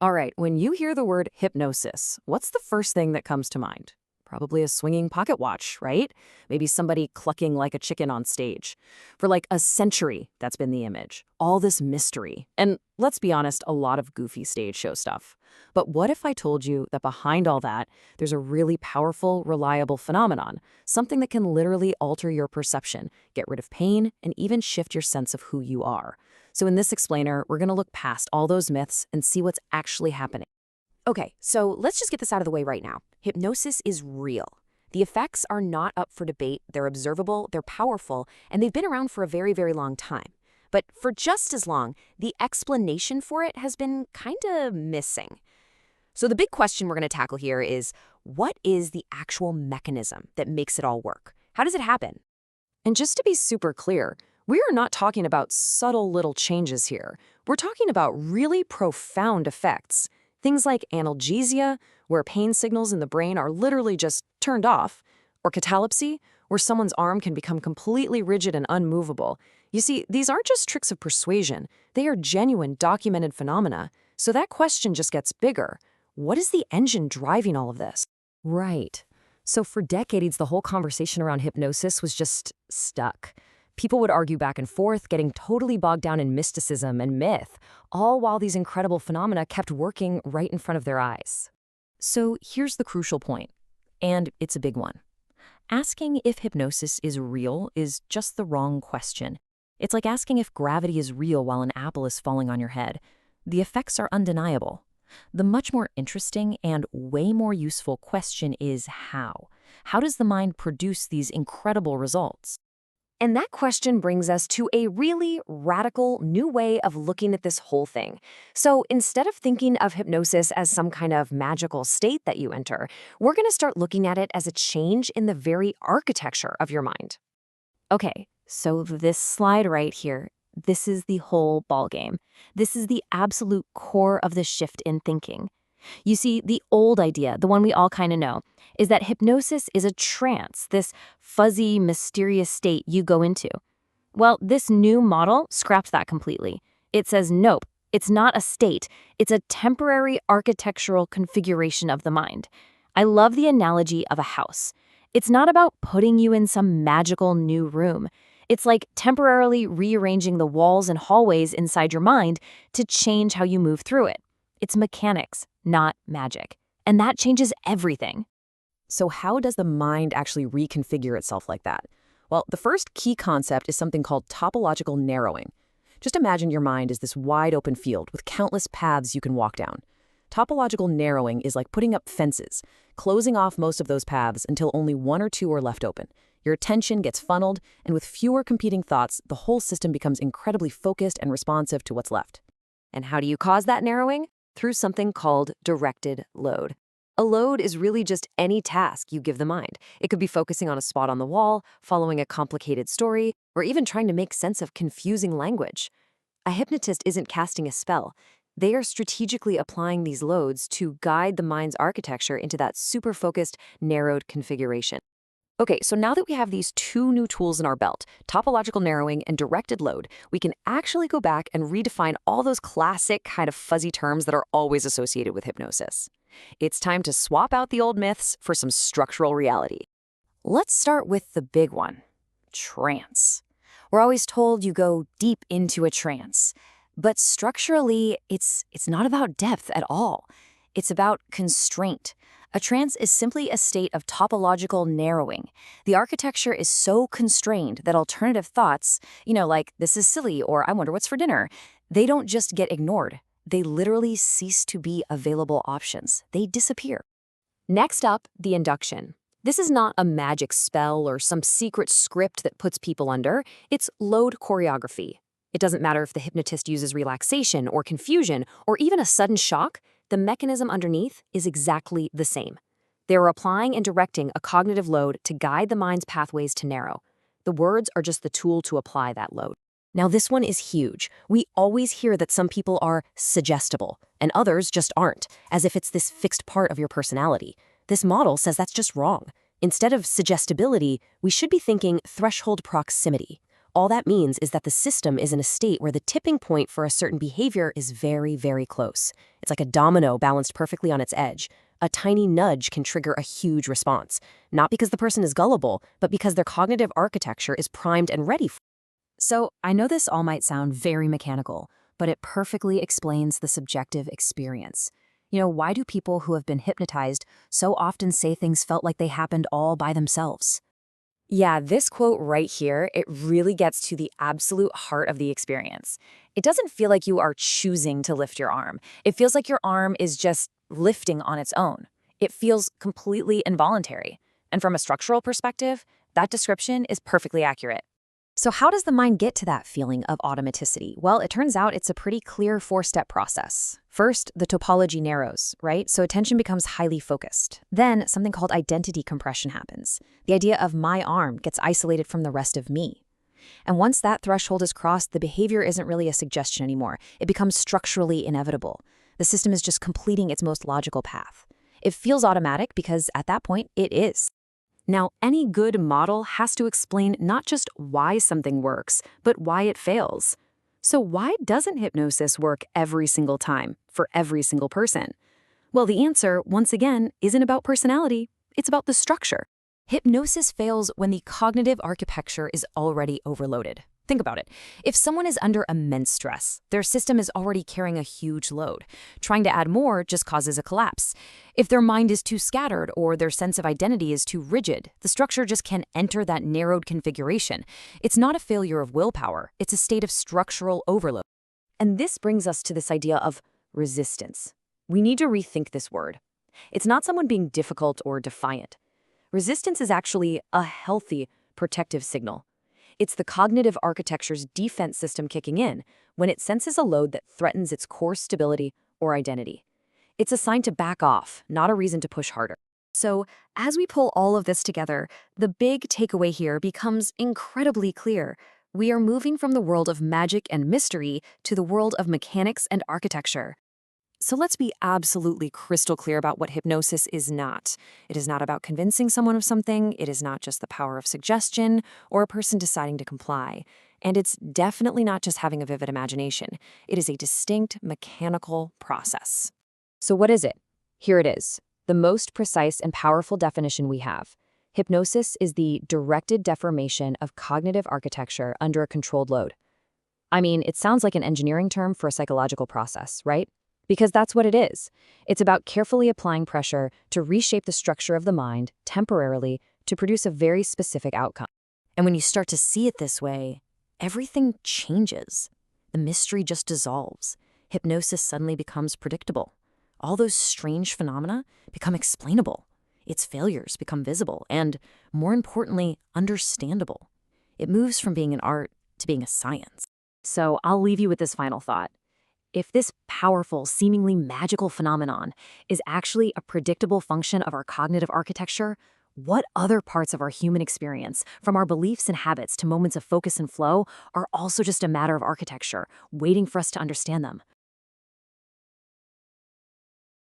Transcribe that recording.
All right, when you hear the word hypnosis, what's the first thing that comes to mind? Probably a swinging pocket watch, right? Maybe somebody clucking like a chicken on stage. For like a century, that's been the image. All this mystery. And let's be honest, a lot of goofy stage show stuff. But what if I told you that behind all that, there's a really powerful, reliable phenomenon, something that can literally alter your perception, get rid of pain, and even shift your sense of who you are? So in this explainer, we're going to look past all those myths and see what's actually happening. Okay, so let's just get this out of the way right now. Hypnosis is real. The effects are not up for debate, they're observable, they're powerful, and they've been around for a very, very long time. But for just as long, the explanation for it has been kind of missing. So the big question we're going to tackle here is, what is the actual mechanism that makes it all work? How does it happen? And just to be super clear, we are not talking about subtle little changes here. We're talking about really profound effects. Things like analgesia, where pain signals in the brain are literally just turned off, or catalepsy, where someone's arm can become completely rigid and unmovable. You see, these aren't just tricks of persuasion. They are genuine, documented phenomena. So that question just gets bigger. What is the engine driving all of this? Right. So for decades, the whole conversation around hypnosis was just stuck. People would argue back and forth, getting totally bogged down in mysticism and myth, all while these incredible phenomena kept working right in front of their eyes. So here's the crucial point, and it's a big one. Asking if hypnosis is real is just the wrong question. It's like asking if gravity is real while an apple is falling on your head. The effects are undeniable. The much more interesting and way more useful question is how. How does the mind produce these incredible results? And that question brings us to a really radical new way of looking at this whole thing. So instead of thinking of hypnosis as some kind of magical state that you enter, we're going to start looking at it as a change in the very architecture of your mind. Okay, so this slide right here, this is the whole ballgame. This is the absolute core of the shift in thinking. You see, the old idea, the one we all kind of know, is that hypnosis is a trance, this fuzzy, mysterious state you go into. Well, this new model scraps that completely. It says, nope, it's not a state. It's a temporary architectural configuration of the mind. I love the analogy of a house. It's not about putting you in some magical new room. It's like temporarily rearranging the walls and hallways inside your mind to change how you move through it. It's mechanics, not magic. And that changes everything. So how does the mind actually reconfigure itself like that? Well, the first key concept is something called topological narrowing. Just imagine your mind is this wide open field with countless paths you can walk down. Topological narrowing is like putting up fences, closing off most of those paths until only one or two are left open. Your attention gets funneled, and with fewer competing thoughts, the whole system becomes incredibly focused and responsive to what's left. And how do you cause that narrowing? Through something called directed load. A load is really just any task you give the mind. It could be focusing on a spot on the wall, following a complicated story, or even trying to make sense of confusing language. A hypnotist isn't casting a spell. They are strategically applying these loads to guide the mind's architecture into that super-focused, narrowed configuration. Okay, so now that we have these two new tools in our belt, topological narrowing and directed load, we can actually go back and redefine all those classic kind of fuzzy terms that are always associated with hypnosis. It's time to swap out the old myths for some structural reality. Let's start with the big one, trance. We're always told you go deep into a trance, but structurally, it's not about depth at all. It's about constraint. A trance is simply a state of topological narrowing. The architecture is so constrained that alternative thoughts, like this is silly or I wonder what's for dinner, they don't just get ignored. They literally cease to be available options. They disappear. Next up, the induction. This is not a magic spell or some secret script that puts people under. It's load choreography. It doesn't matter if the hypnotist uses relaxation or confusion or even a sudden shock. The mechanism underneath is exactly the same. They're applying and directing a cognitive load to guide the mind's pathways to narrow. The words are just the tool to apply that load. Now, this one is huge. We always hear that some people are suggestible, and others just aren't, as if it's this fixed part of your personality. This model says that's just wrong. Instead of suggestibility, we should be thinking threshold proximity. All that means is that the system is in a state where the tipping point for a certain behavior is very, very close. It's like a domino balanced perfectly on its edge. A tiny nudge can trigger a huge response, not because the person is gullible, but because their cognitive architecture is primed and ready. So I know this all might sound very mechanical, but it perfectly explains the subjective experience. Why do people who have been hypnotized so often say things felt like they happened all by themselves? Yeah, this quote right here, it really gets to the absolute heart of the experience. It doesn't feel like you are choosing to lift your arm. It feels like your arm is just lifting on its own. It feels completely involuntary. And from a structural perspective, that description is perfectly accurate. So how does the mind get to that feeling of automaticity? Well, it turns out it's a pretty clear four-step process. First, the topology narrows, right? So attention becomes highly focused. Then something called identity compression happens. The idea of my arm gets isolated from the rest of me. And once that threshold is crossed, the behavior isn't really a suggestion anymore. It becomes structurally inevitable. The system is just completing its most logical path. It feels automatic because at that point, it is. Now, any good model has to explain not just why something works, but why it fails. So why doesn't hypnosis work every single time, for every single person? Well, the answer, once again, isn't about personality. It's about the structure. Hypnosis fails when the cognitive architecture is already overloaded. Think about it. If someone is under immense stress, their system is already carrying a huge load. Trying to add more just causes a collapse. If their mind is too scattered or their sense of identity is too rigid, the structure just can't enter that narrowed configuration. It's not a failure of willpower. It's a state of structural overload. And this brings us to this idea of resistance. We need to rethink this word. It's not someone being difficult or defiant. Resistance is actually a healthy, protective signal. It's the cognitive architecture's defense system kicking in when it senses a load that threatens its core stability or identity. It's a sign to back off, not a reason to push harder. So, as we pull all of this together, the big takeaway here becomes incredibly clear. We are moving from the world of magic and mystery to the world of mechanics and architecture. So let's be absolutely crystal clear about what hypnosis is not. It is not about convincing someone of something. It is not just the power of suggestion or a person deciding to comply. And it's definitely not just having a vivid imagination. It is a distinct mechanical process. So what is it? Here it is, the most precise and powerful definition we have. Hypnosis is the directed deformation of cognitive architecture under a controlled load. I mean, it sounds like an engineering term for a psychological process, right? Because that's what it is. It's about carefully applying pressure to reshape the structure of the mind temporarily to produce a very specific outcome. And when you start to see it this way, everything changes. The mystery just dissolves. Hypnosis suddenly becomes predictable. All those strange phenomena become explainable. Its failures become visible and, more importantly, understandable. It moves from being an art to being a science. So I'll leave you with this final thought. If this powerful, seemingly magical phenomenon is actually a predictable function of our cognitive architecture, what other parts of our human experience, from our beliefs and habits to moments of focus and flow, are also just a matter of architecture, waiting for us to understand them?